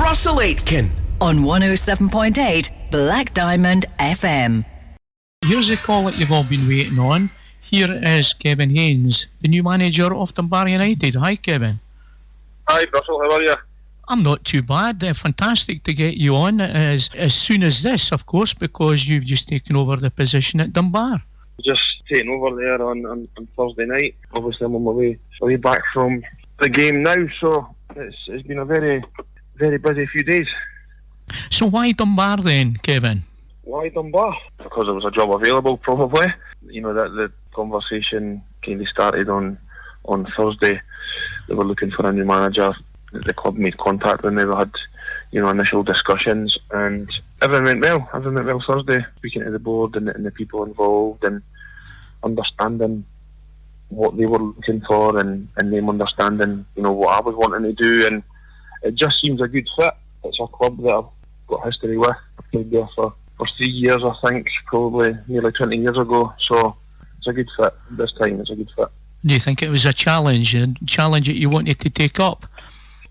Russell Aitken on 107.8 Black Diamond FM. Here's a call that you've all been waiting on. Here is Kevin Haynes, the new manager of Dunbar United. Hi, Kevin. Hi, Russell. How are you? I'm not too bad. Fantastic to get you on as soon as this, of course, because you've just taken over the position at Dunbar. Just taking over there on Thursday night. Obviously, I'm on my way back from the game now, so it's been a very, very busy few days. So why Dunbar then, Kevin? Why Dunbar? Because there was a job available, probably. You know, that the conversation kind of started on Thursday. They were looking for a new manager. The club made contact with me. We had, initial discussions, and everything went well. Everything went well Thursday. Speaking to the board and the people involved, and understanding what they were looking for, and them understanding, what I was wanting to do, and it just seems a good fit. It's a club that I've got history with. I've played there for 3 years, I think, probably nearly 20 years ago. So it's a good fit. This time it's a good fit. Do you think it was a challenge that you wanted to take up?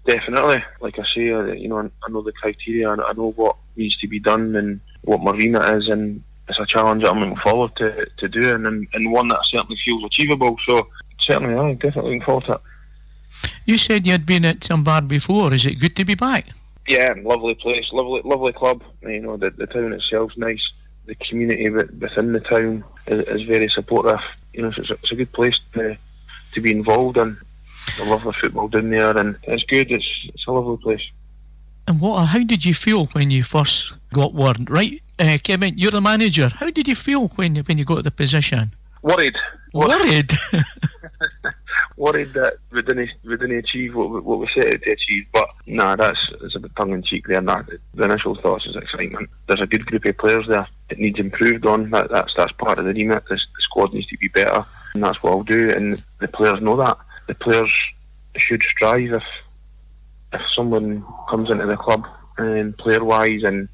Definitely. Like I say, I know the criteria, and I know what needs to be done and what my remit is, and it's a challenge that I'm looking forward to doing, and one that certainly feels achievable. So certainly, I'm definitely looking forward to it. You said you had been at Dunbar before. Is it good to be back? Yeah, lovely place, lovely club. The town itself's nice. The community within the town is very supportive. It's a good place to be involved in. I love the football down there, and it's good. It's a lovely place. And how did you feel when you first got word? Right, Kevin, you're the manager. How did you feel when you got the position? Worried. Worried that we didn't achieve what we set out to achieve. But it's a bit tongue in cheek there. The initial thoughts is excitement. There's a good group of players there. It needs improved on. That's part of the remit. The squad needs to be better, and that's what I'll do. And the players know that. The players should strive if someone comes into the club and player-wise and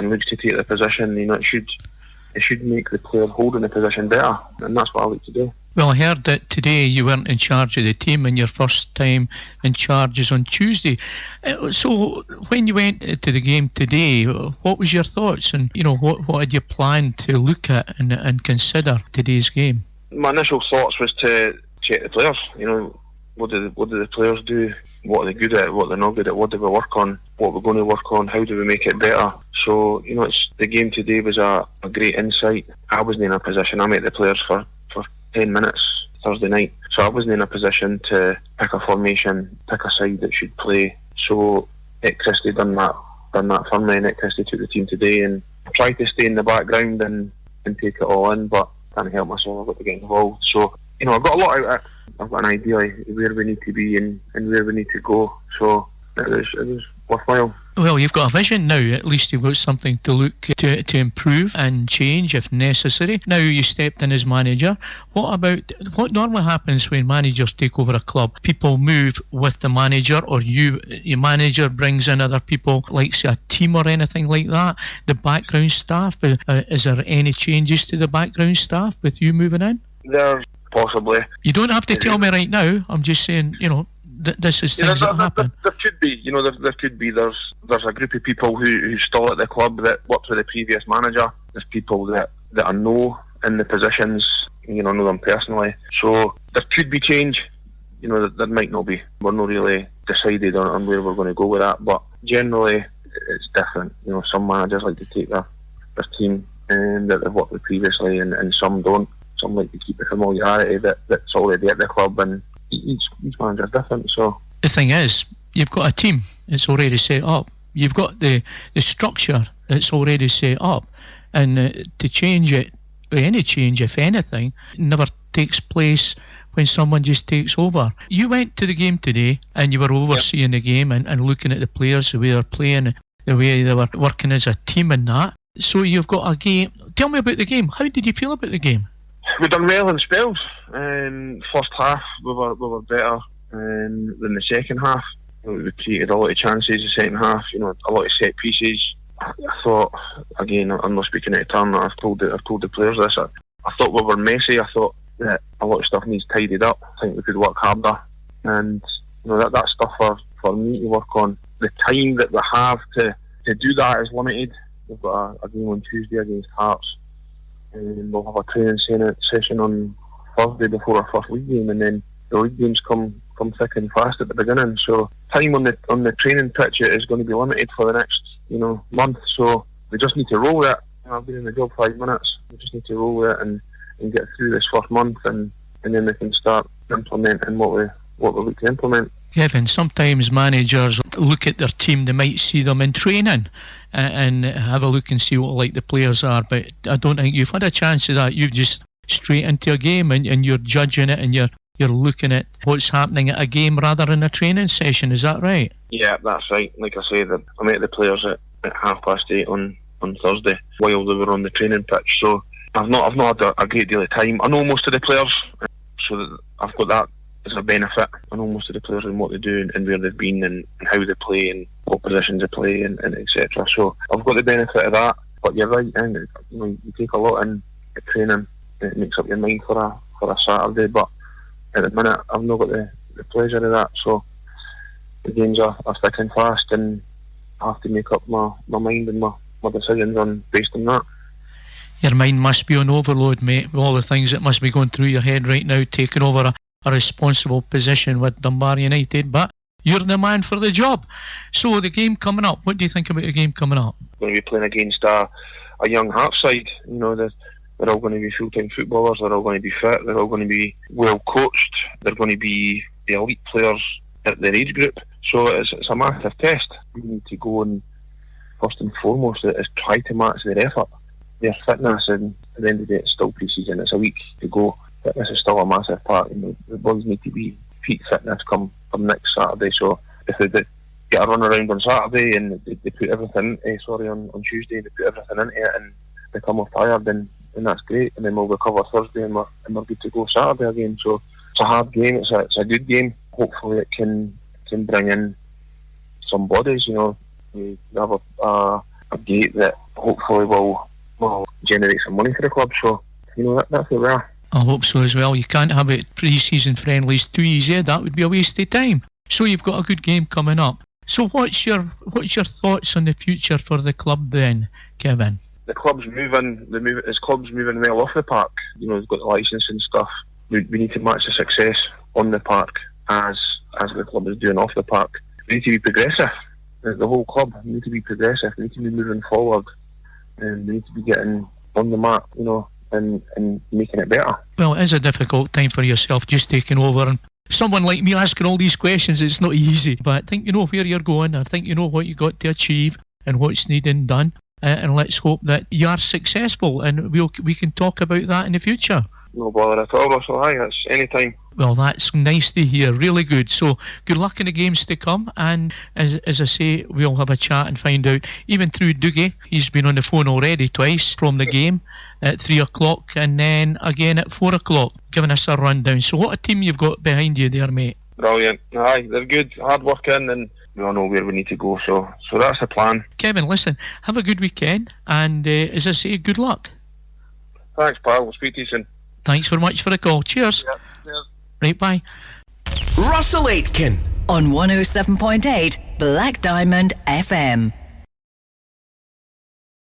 looks to take the position. It should make the player holding the position better, and that's what I like to do. Well, I heard that today you weren't in charge of the team, and your first time in charge is on Tuesday. So when you went to the game today, what was your thoughts, and what had you planned to look at and consider today's game? My initial thoughts was to check the players. What do the players do? What are they good at? What they're not good at? What do we work on? What we're going to work on? How do we make it better? So the game today was a great insight. I wasn't in a position. I met the players for 10 minutes Thursday night, so I wasn't in a position to pick a formation, pick a side that should play. So Ed Christie done that for me, and Ed Christie took the team today, and tried to stay in the background and take it all in, but can't help myself. I've got to get involved. So I've got a lot out of it. I've got an idea of where we need to be and where we need to go. So it was worthwhile. Well, you've got a vision now. At least you've got something to look to improve and change if necessary. Now you stepped in as manager. What normally happens when managers take over a club? People move with the manager, or your manager brings in other people, like say a team or anything like that. The background staff, is there any changes to the background staff with you moving in? There's possibly. You don't have to tell me right now. I'm just saying, this is things that happen. There could be, there could be. There's a group of people who still at the club that worked with the previous manager. There's people that I know in the positions, know them personally. So there could be change. There might not be. We're not really decided on where we're going to go with that. But generally, it's different. Some managers like to take their team that they've worked with previously, and some don't. Some like to keep the familiarity that's already at the club, and each manager is different. So the thing is, you've got a team that's already set up. You've got the structure that's already set up, and to change it, any change, if anything, never takes place when someone just takes over. You went to the game today, and you were overseeing the game and looking at the players, the way they're playing, the way they were working as a team, and that. So you've got a game. Tell me about the game. How did you feel about the game? We done well in spells. First half we were better than the second half. We created a lot of chances the second half. A lot of set pieces. I thought, again, I'm not speaking out of turn. I've told the players this. I thought we were messy. I thought that a lot of stuff needs tidied up. I think we could work harder, and that's stuff for me to work on. the time that we have to do that is limited. We've got a game on Tuesday against Hearts, and we'll have a training session on Thursday before our first league game, and then the league games come thick and fast at the beginning. So time on the training pitch is going to be limited for the next month. So we just need to roll with it. I've been in the job 5 minutes. We just need to roll with it and get through this first month, and then we can start implementing what we look to implement. Kevin, sometimes managers look at their team, they might see them in training and have a look and see what like the players are, but I don't think you've had a chance of that. You've just straight into a game and you're judging it and you're looking at what's happening at a game rather than a training session. Is that right? Yeah, that's right. Like I say, I met the players at 8:30 on Thursday while they were on the training pitch, so I've not had a great deal of time. I know most of the players, so that I've got that as a benefit. I know most of the players and what they do and where they've been and how they play and what positions they play and etc. So I've got the benefit of that. But you're right, and you take a lot in at training. It makes up your mind for a Saturday. But at the minute, I've not got the pleasure of that. So the games are thick and fast, and I have to make up my mind and my decisions based on that. Your mind must be on overload, mate, with all the things that must be going through your head right now, taking over a responsible position with Dunbar United, but you're the man for the job. So the game coming up, what do you think about the game coming up? We're going to be playing against a young Hearts side. They're all going to be full-time footballers, they're all going to be fit, they're all going to be well coached, they're going to be the elite players at their age group. So it's a massive test. We need to go and first and foremost is try to match their effort, their fitness, and at the end of the day it's still pre-season, it's a week to go. Fitness is still a massive part. The boys need to be peak fitness come next Saturday. So if they get a run around on Saturday and they put everything on Tuesday, they put everything into it and they come off tired, then that's great. And then we'll recover Thursday and we're good to go Saturday again. So it's a hard game. It's a good game. Hopefully it can bring in some bodies. We have a gate that hopefully will generate some money for the club. So that's where we are. I hope so as well. You can't have it pre-season friendlies too easy. That would be a waste of time. So you've got a good game coming up. So what's your thoughts on the future for the club then, Kevin? The club's moving. His club's moving well off the park. They've got the licence and stuff. We need to match the success on the park as the club is doing off the park. We need to be progressive. The whole club need to be progressive. We need to be moving forward, and we need to be getting on the map. And making it better. Well, it is a difficult time for yourself just taking over, and someone like me asking all these questions, it's not easy, but I think you know where you're going. I think you know what you got to achieve and what's needing done, and let's hope that you are successful, and we can talk about that in the future. No bother at all, Russell. Hi, that's any time. Well, that's nice to hear. Really good. So good luck in the games to come, and as I say, we'll have a chat and find out, even through Dougie. He's been on the phone already twice from the game at 3 o'clock and then again at 4 o'clock, giving us a rundown. So what a team you've got behind you there, mate. Brilliant. Aye, they're good, hard working, and we all know where we need to go, so that's the plan. Kevin, listen, have a good weekend, and as I say, good luck. Thanks, pal. We'll speak to you soon. Thanks very much for the call. Cheers. Yeah, cheers. Right, bye. Russell Aitken on 107.8 Black Diamond FM.